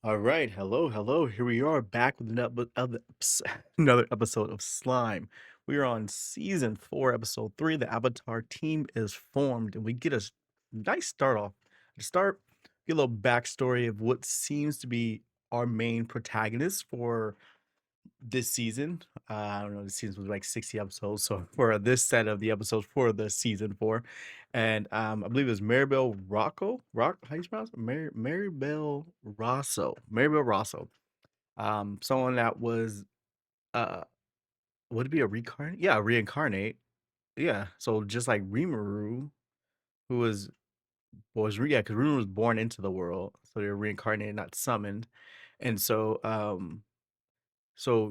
All right, hello, hello. Here we are back with another episode of Slime. We are on season 4, episode 3. The Avatar team is formed, and we get a nice start off. To start, get a little backstory of what seems to be our main protagonist for this season. I don't know, this season was like 60 episodes. So for this set of the episodes for the season 4, and I believe it was Maribel Rocco. How you pronounce it? Maribel Rosso. Maribel Rosso. Someone that was uh would it be a reincarnate? Yeah, reincarnate. Yeah. So just like Rimuru, who yeah, because Rimuru was born into the world, so they're reincarnated, not summoned. And so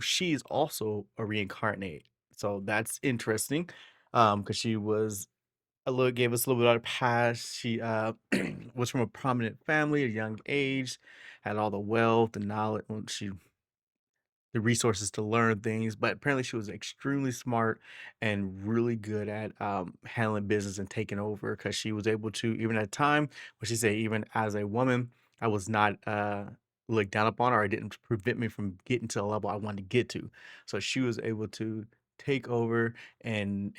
she's also a reincarnate. So that's interesting. Because she was a little gave us a little bit of her past. She was from a prominent family at a young age, had all the wealth and knowledge. Well, she the resources to learn things, but apparently she was extremely smart and really good at handling business and taking over because she was able to, even at a time, what she said, even as a woman, I was not looked down upon her. It didn't prevent me from getting to the level I wanted to get to. So she was able to take over and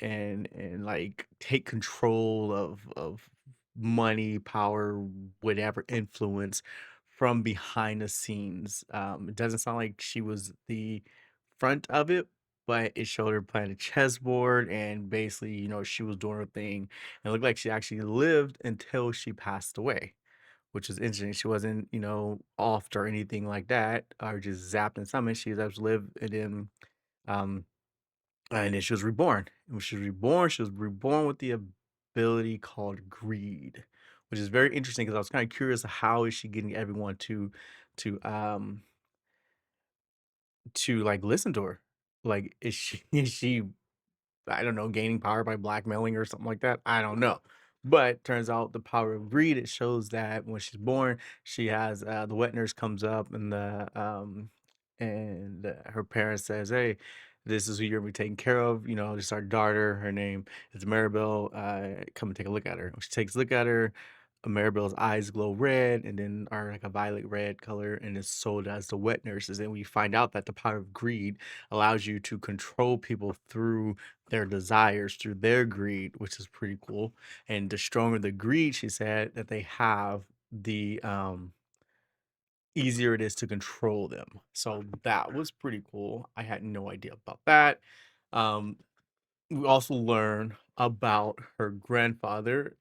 like take control of money, power, whatever influence from behind the scenes. It doesn't sound like she was the front of it, but it showed her playing a chessboard and basically, she was doing her thing. And it looked like she actually lived until she passed away, which is interesting. She wasn't, offed or anything like that, or just zapped in something. She was actually lived um, and then she was reborn. And when she was reborn with the ability called greed, which is very interesting because I was kind of curious how is she getting everyone to um to like listen to her. Like is she is she I don't know, gaining power by blackmailing or something like that. I don't know. But turns out the power of greed, it shows that when she's born, she has the wet nurse comes up and her parents says, "Hey, this is who you're gonna be taking care of. This is our daughter. Her name is Maribel. Come and take a look at her." When she takes a look at her, Maribel's eyes glow red and then are like a violet red color, and it's so does the wet nurses. And we find out that the power of greed allows you to control people through their desires, through their greed, which is pretty cool. And the stronger the greed, she said, that they have, the easier it is to control them. So that was pretty cool. I had no idea about that. Um, we also learn about her grandfather,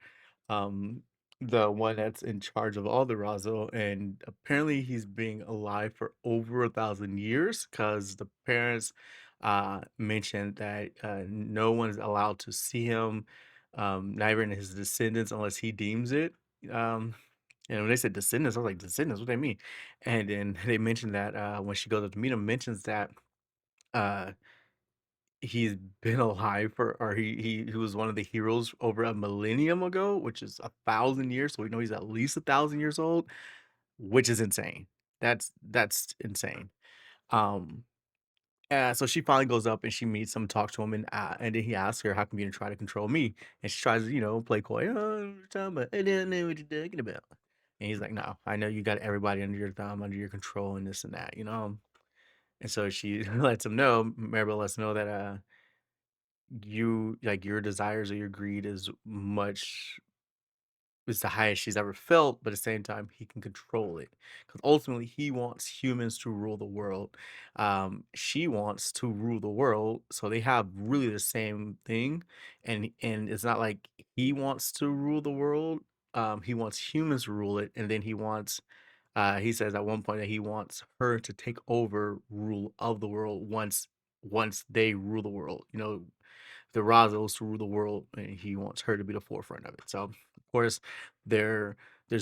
um, the one that's in charge of all the Razo, and apparently he's been alive for over 1,000 years because the parents mentioned that no one's allowed to see him, not even his descendants, unless he deems it. Um, and when they said descendants, I was like, descendants, what do they mean? And then they mentioned that when she goes up to meet him, mentions that uh he's been alive for, or he was one of the heroes over a millennium ago, which is 1,000 years. So we know he's at least 1,000 years old, which is insane. That's insane. Um, so she finally goes up and she meets him, talks to him, and then he asks her, "How come you didn't try to control me?" And she tries to, play coy. "Oh, what you talking about? I didn't know what you're talking about." And he's like, "No, I know you got everybody under your thumb, under your control, and this and that." And so she lets him know, Maribel lets him know that your desires or your greed is much is the highest she's ever felt, but at the same time he can control it because ultimately he wants humans to rule the world. She wants to rule the world, so they have really the same thing. And it's not like he wants to rule the world. He wants humans to rule it, and then he says at one point that he wants her to take over rule of the world once they rule the world. The Razos to rule the world, and he wants her to be the forefront of it. So, of course, there's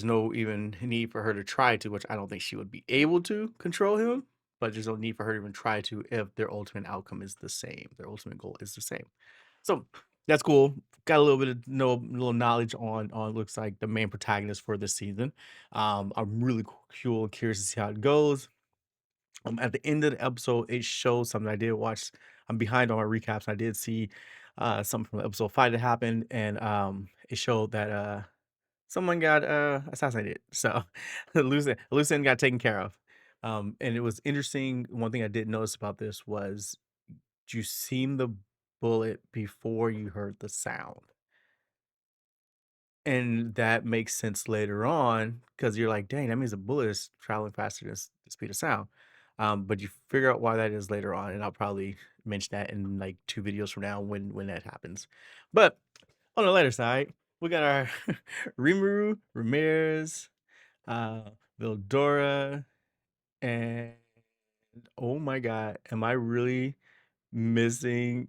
no even need for her to try to, which I don't think she would be able to control him. But there's no need for her to even try to if their ultimate outcome is the same. Their ultimate goal is the same. So that's cool. Got a little bit of little knowledge on looks like the main protagonist for this season. I'm really cool, curious to see how it goes. At the end of the episode, it shows something I did watch. I'm behind on my recaps. I did see something from episode 5 that happened, and it showed that someone got assassinated. So loose end got taken care of. And it was interesting. One thing I did notice about this was you seen the bullet before you heard the sound. And that makes sense later on because you're like, dang, that means a bullet is traveling faster than the speed of sound. But you figure out why that is later on, and I'll probably mention that in like 2 videos from now when that happens. But on the lighter side, we got our Rimuru, Ramirez, uh, Vildora, and oh my god, am I really missing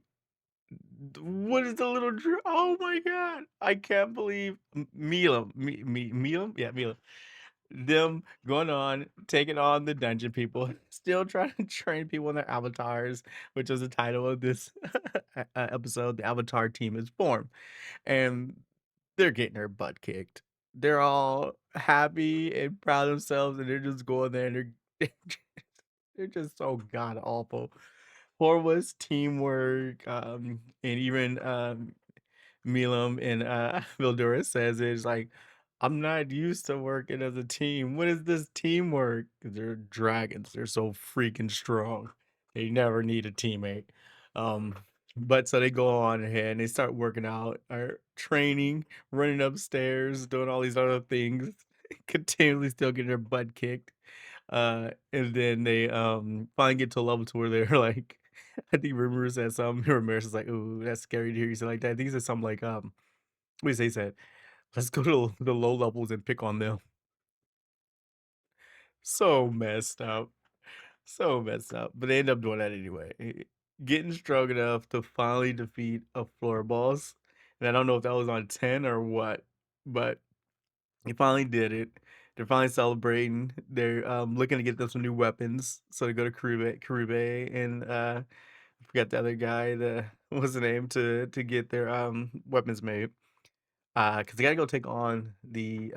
what is the little oh my god, I can't believe Milam, Milam, yeah, Milam. Them going on, taking on the dungeon people, still trying to train people in their avatars, which was the title of this episode. The Avatar team is formed, and they're getting their butt kicked. They're all happy and proud of themselves, and they're just going there and they're they're just so god awful. Horwa's teamwork, and even Milam and Vildura says it's like, I'm not used to working as a team. What is this teamwork? 'Cause they're dragons. They're so freaking strong. They never need a teammate. Um, but so they go on ahead and they start working out, or training, running upstairs, doing all these other things, continually still getting their butt kicked. And then they finally get to a level to where they're like, I think Ramirez said something. Ramirez is like, "Ooh, that's scary to hear you say like that." I think he said something like, what did he said? Let's go to the low levels and pick on them. So messed up. So messed up. But they end up doing that anyway. Getting strong enough to finally defeat a floor boss. And I don't know if that was on 10 or what, but he finally did it. They're finally celebrating. They're looking to get them some new weapons. So they go to Karube and I forgot the other guy, the what's the name, to get their weapons made. Because they gotta go take on the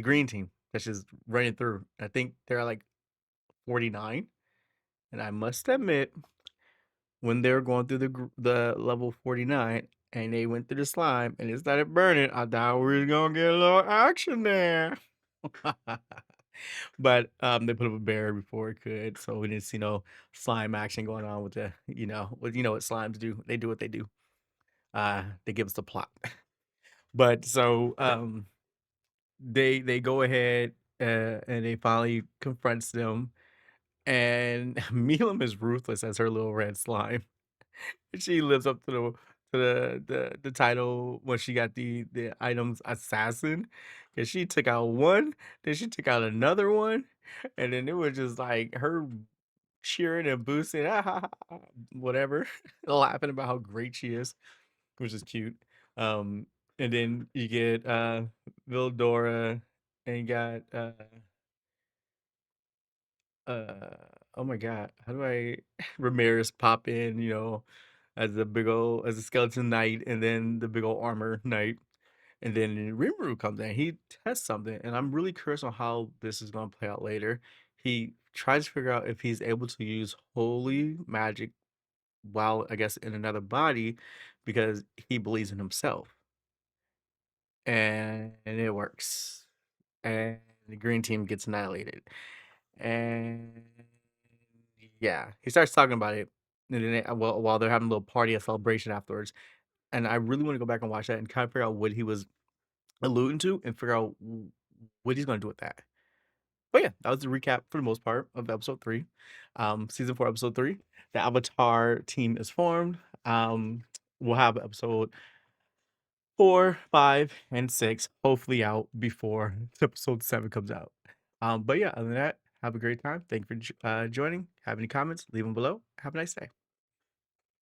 green team that's just running through. I think they're like 49, and I must admit, when they were going through the level 49 and they went through the slime and it started burning, I thought we were gonna get a little action there. But they put up a barrier before it could, so we didn't see no slime action going on with the what slimes do. They do what they do. They give us the plot. But so they go ahead and they finally confronts them, and Milam is ruthless as her little red slime. She lives up to the title when she got the items assassin, because she took out one, then she took out another one, and then it was just like her cheering and boosting, "Ah, ha, ha, ha," whatever, laughing about how great she is, which is cute. Um, and then you get Vildora, and you got uh oh my god, how do I Ramirez pop in, as a big old as a skeleton knight, and then the big old armor knight, and then Rimuru comes in. He tests something, and I'm really curious on how this is going to play out later. He tries to figure out if he's able to use holy magic while, I guess, in another body, because he believes in himself, and it works, and the green team gets annihilated. And yeah, he starts talking about it, and then while they're having a little party, a celebration afterwards. And I really want to go back and watch that and kind of figure out what he was alluding to and figure out what he's going to do with that. But yeah, that was the recap for the most part of episode 3, season 4, episode 3. The Avatar team is formed. We'll have episode 4, 5, and 6 hopefully out before episode 7 comes out. But yeah, other than that, have a great time. Thank you for joining. Have any comments? Leave them below. Have a nice day.